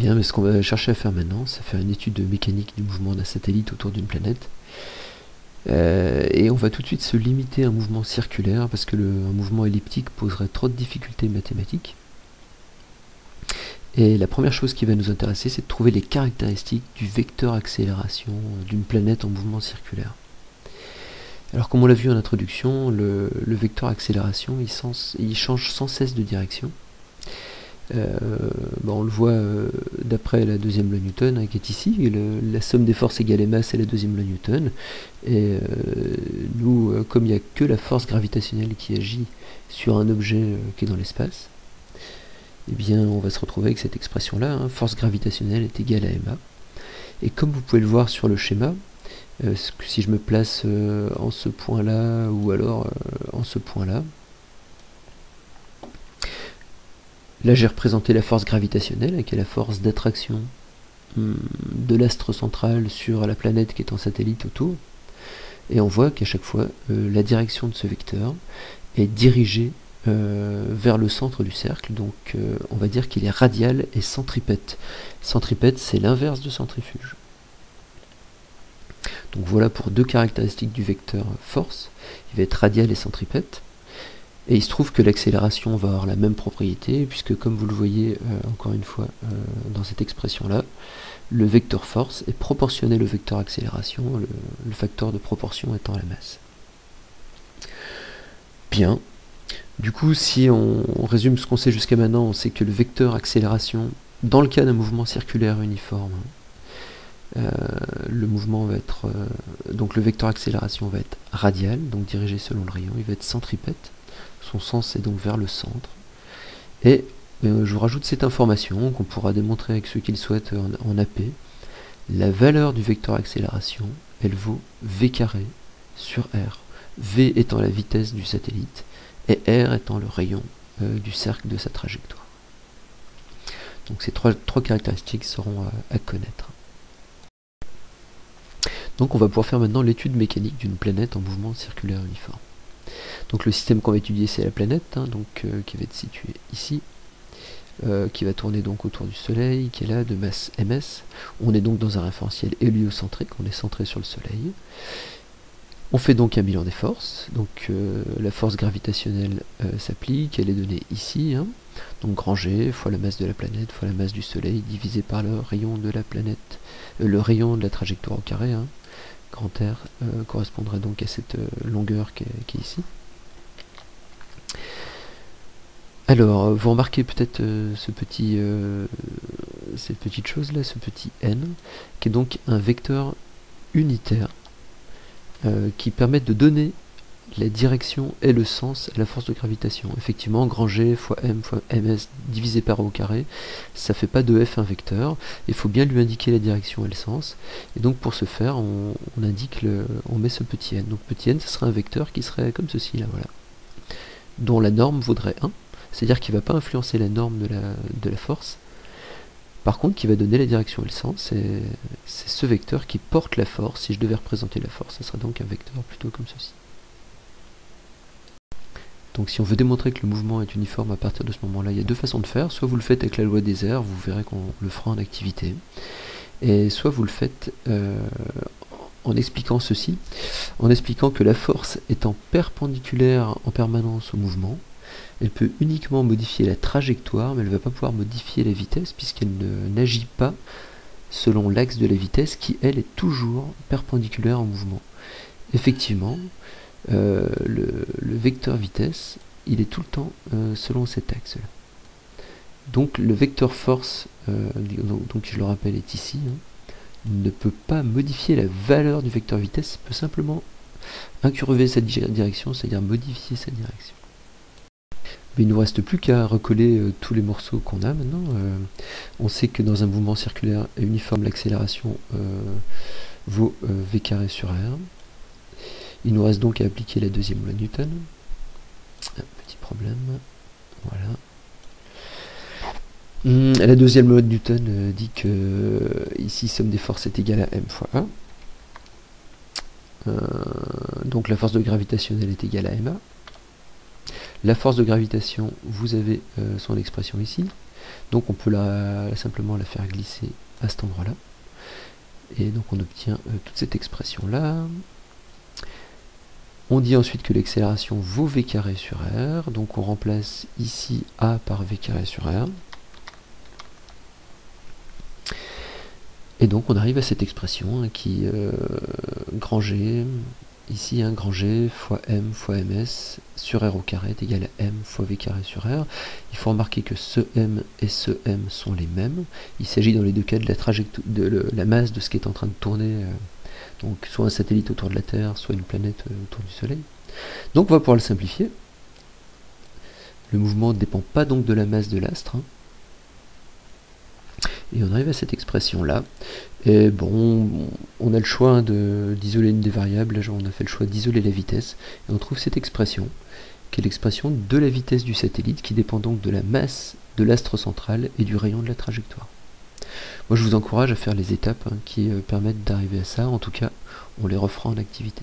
Bien, mais ce qu'on va chercher à faire maintenant, c'est faire une étude mécanique du mouvement d'un satellite autour d'une planète. Et on va tout de suite se limiter à un mouvement circulaire, parce que un mouvement elliptique poserait trop de difficultés mathématiques. Et la première chose qui va nous intéresser, c'est de trouver les caractéristiques du vecteur accélération d'une planète en mouvement circulaire. Alors comme on l'a vu en introduction, le vecteur accélération, il change sans cesse de direction. On le voit d'après la deuxième loi Newton qui est ici, la somme des forces égale masse est la deuxième loi Newton, et nous, comme il n'y a que la force gravitationnelle qui agit sur un objet qui est dans l'espace, eh bien on va se retrouver avec cette expression là, hein, force gravitationnelle est égale à ma, et comme vous pouvez le voir sur le schéma, si je me place en ce point là, ou alors en ce point là, là j'ai représenté la force gravitationnelle, qui est la force d'attraction de l'astre central sur la planète qui est en satellite autour, et on voit qu'à chaque fois la direction de ce vecteur est dirigée vers le centre du cercle, donc on va dire qu'il est radial et centripète. Centripète, c'est l'inverse de centrifuge. Donc voilà pour deux caractéristiques du vecteur force, il va être radial et centripète. Et il se trouve que l'accélération va avoir la même propriété, puisque comme vous le voyez encore une fois dans cette expression-là, le vecteur force est proportionnel au vecteur accélération, le facteur de proportion étant la masse. Bien. Du coup, si on résume ce qu'on sait jusqu'à maintenant, on sait que le vecteur accélération, dans le cas d'un mouvement circulaire uniforme, le mouvement va être donc le vecteur accélération va être radial, donc dirigé selon le rayon, il va être centripète. Son sens est donc vers le centre. Et je vous rajoute cette information qu'on pourra démontrer avec ceux qui le souhaitent en AP. La valeur du vecteur accélération, elle vaut v carré sur r. V étant la vitesse du satellite et r étant le rayon du cercle de sa trajectoire. Donc ces trois caractéristiques seront à connaître. Donc on va pouvoir faire maintenant l'étude mécanique d'une planète en mouvement circulaire uniforme. Donc le système qu'on va étudier, c'est la planète, hein, qui va être située ici, qui va tourner donc autour du Soleil, qui est là de masse ms. On est donc dans un référentiel héliocentrique, on est centré sur le Soleil. On fait donc un bilan des forces, donc la force gravitationnelle s'applique, elle est donnée ici, hein, donc grand G fois la masse de la planète fois la masse du Soleil divisé par le rayon de la planète, le rayon de la trajectoire au carré, hein. Grand R correspondrait donc à cette longueur qui est ici. Alors, vous remarquez peut-être cette petite chose là, ce petit n, qui est donc un vecteur unitaire qui permet de donner la direction et le sens à la force de gravitation. Effectivement, grand G fois m fois ms divisé par au carré, ça fait pas de f un vecteur, il faut bien lui indiquer la direction et le sens, et donc pour ce faire, on met ce petit n. Donc petit n, ce serait un vecteur qui serait comme ceci, là, voilà, dont la norme vaudrait 1, c'est-à-dire qu'il ne va pas influencer la norme de la force, par contre qui va donner la direction et le sens, c'est ce vecteur qui porte la force. Si je devais représenter la force, ce serait donc un vecteur plutôt comme ceci. Donc si on veut démontrer que le mouvement est uniforme à partir de ce moment-là, il y a deux façons de faire. Soit vous le faites avec la loi des airs, vous verrez qu'on le fera en activité. Et soit vous le faites en expliquant ceci, en expliquant que la force étant perpendiculaire en permanence au mouvement, elle peut uniquement modifier la trajectoire, mais elle ne va pas pouvoir modifier la vitesse, puisqu'elle n'agit pas selon l'axe de la vitesse, qui elle est toujours perpendiculaire en mouvement. Effectivement, le vecteur vitesse, il est tout le temps selon cet axe-là. Donc le vecteur force, donc je le rappelle, est ici, hein, ne peut pas modifier la valeur du vecteur vitesse, il peut simplement incurver sa direction, c'est-à-dire modifier sa direction. Mais il ne nous reste plus qu'à recoller tous les morceaux qu'on a maintenant. On sait que dans un mouvement circulaire uniforme, l'accélération vaut v carré sur r. Il nous reste donc à appliquer la deuxième loi de Newton. Un petit problème. Voilà. La deuxième loi de Newton dit que ici, somme des forces est égale à m fois 1. Donc la force de gravitationnelle est égale à ma. La force de gravitation, vous avez son expression ici. Donc on peut simplement la faire glisser à cet endroit-là. Et donc on obtient toute cette expression-là. On dit ensuite que l'accélération vaut v carré sur r. Donc on remplace ici a par v carré sur r. Et donc on arrive à cette expression qui grand G, ici grand G fois m fois ms sur r au carré est égal à m fois v carré sur r. Il faut remarquer que ce m et ce m sont les mêmes. Il s'agit dans les deux cas de la masse de ce qui est en train de tourner, donc soit un satellite autour de la Terre, soit une planète autour du Soleil. Donc on va pouvoir le simplifier. Le mouvement ne dépend pas donc de la masse de l'astre. Et on arrive à cette expression-là. Et bon, on a le choix d'isoler une des variables. Là, on a fait le choix d'isoler la vitesse. Et on trouve cette expression, qui est l'expression de la vitesse du satellite, qui dépend donc de la masse de l'astre central et du rayon de la trajectoire. Moi, je vous encourage à faire les étapes qui permettent d'arriver à ça. En tout cas, on les refera en activité.